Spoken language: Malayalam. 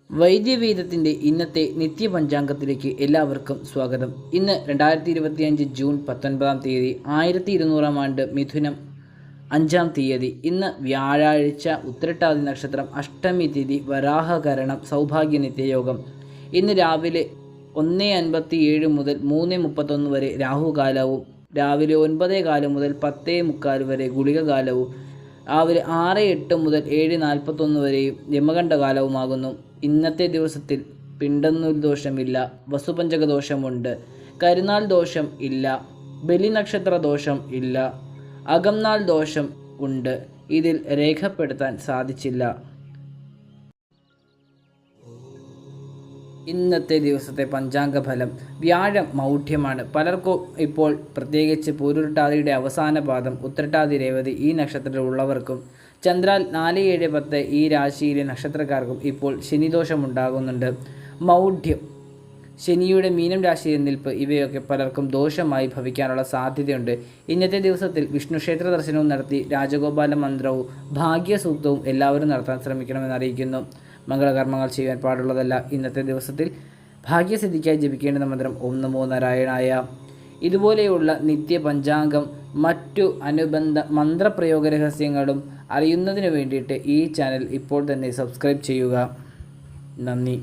വൈദ്യവേദത്തിൻ്റെ ഇന്നത്തെ നിത്യപഞ്ചാംഗത്തിലേക്ക് എല്ലാവർക്കും സ്വാഗതം. ഇന്ന് 2025 ജൂൺ 19 തീയതി 1200 ആണ്ട് മിഥുനം 5 തീയതി. ഇന്ന് വ്യാഴാഴ്ച, ഉത്രട്ടാതി നക്ഷത്രം, അഷ്ടമി തിഥി, വരാഹകരണം, സൗഭാഗ്യ നിത്യയോഗം. ഇന്ന് രാവിലെ 1:57 മുതൽ 3:31 വരെ രാഹുകാലവും, രാവിലെ 9:15 മുതൽ 10:15 വരെ ഗുളികകാലവും, രാവിലെ 6:08 മുതൽ 7:41 വരെയും യമകണ്ഠകാലവുമാകുന്നു. ഇന്നത്തെ ദിവസത്തിൽ പിണ്ടന്നൂൽ ദോഷമില്ല, വസുപഞ്ചക ദോഷമുണ്ട്, കരുനാൾ ദോഷം ഇല്ല, ബലിനക്ഷത്ര ദോഷം ഇല്ല, അകംനാൾ ദോഷം ഉണ്ട്. ഇതിൽ രേഖപ്പെടുത്താൻ സാധിച്ചില്ല. ഇന്നത്തെ ദിവസത്തെ പഞ്ചാംഗഫലം. വ്യാഴം മൗഢ്യമാണ്. പലർക്കും ഇപ്പോൾ, പ്രത്യേകിച്ച് പൂരുരുട്ടാതിയുടെ അവസാന പാദം ഉത്രട്ടാതി രേവതി ഈ നക്ഷത്രത്തിൽ ഉള്ളവർക്കും ചന്ദ്രാൽ 4, 7, 10 ഈ രാശിയിലെ നക്ഷത്രക്കാർക്കും ഇപ്പോൾ ശനിദോഷമുണ്ടാകുന്നുണ്ട്. മൗഢ്യം, ശനിയുടെ മീനം രാശിയിൽ നിൽപ്പ്, ഇവയൊക്കെ പലർക്കും ദോഷമായി ഭവിക്കാനുള്ള സാധ്യതയുണ്ട്. ഇന്നത്തെ ദിവസത്തിൽ വിഷ്ണു ക്ഷേത്ര ദർശനവും നടത്തി രാജഗോപാല മന്ത്രവും ഭാഗ്യസൂക്തവും എല്ലാവരും നടത്താൻ ശ്രമിക്കണമെന്ന് അറിയിക്കുന്നു. മംഗളകർമ്മങ്ങൾ ചെയ്യാൻ പാടുള്ളതല്ല. ഇന്നത്തെ ദിവസത്തിൽ ഭാഗ്യസിദ്ധിക്കായി ജപിക്കേണ്ടുന്ന മന്ത്രം ഓം നമോ നാരായണായ. ഇതുപോലെയുള്ള നിത്യപഞ്ചാംഗം, മറ്റു അനുബന്ധ മന്ത്രപ്രയോഗ രഹസ്യങ്ങളും അറിയുന്നതിന് വേണ്ടിയിട്ട് ഈ ചാനൽ ഇപ്പോൾ തന്നെ സബ്സ്ക്രൈബ് ചെയ്യുക. നന്ദി.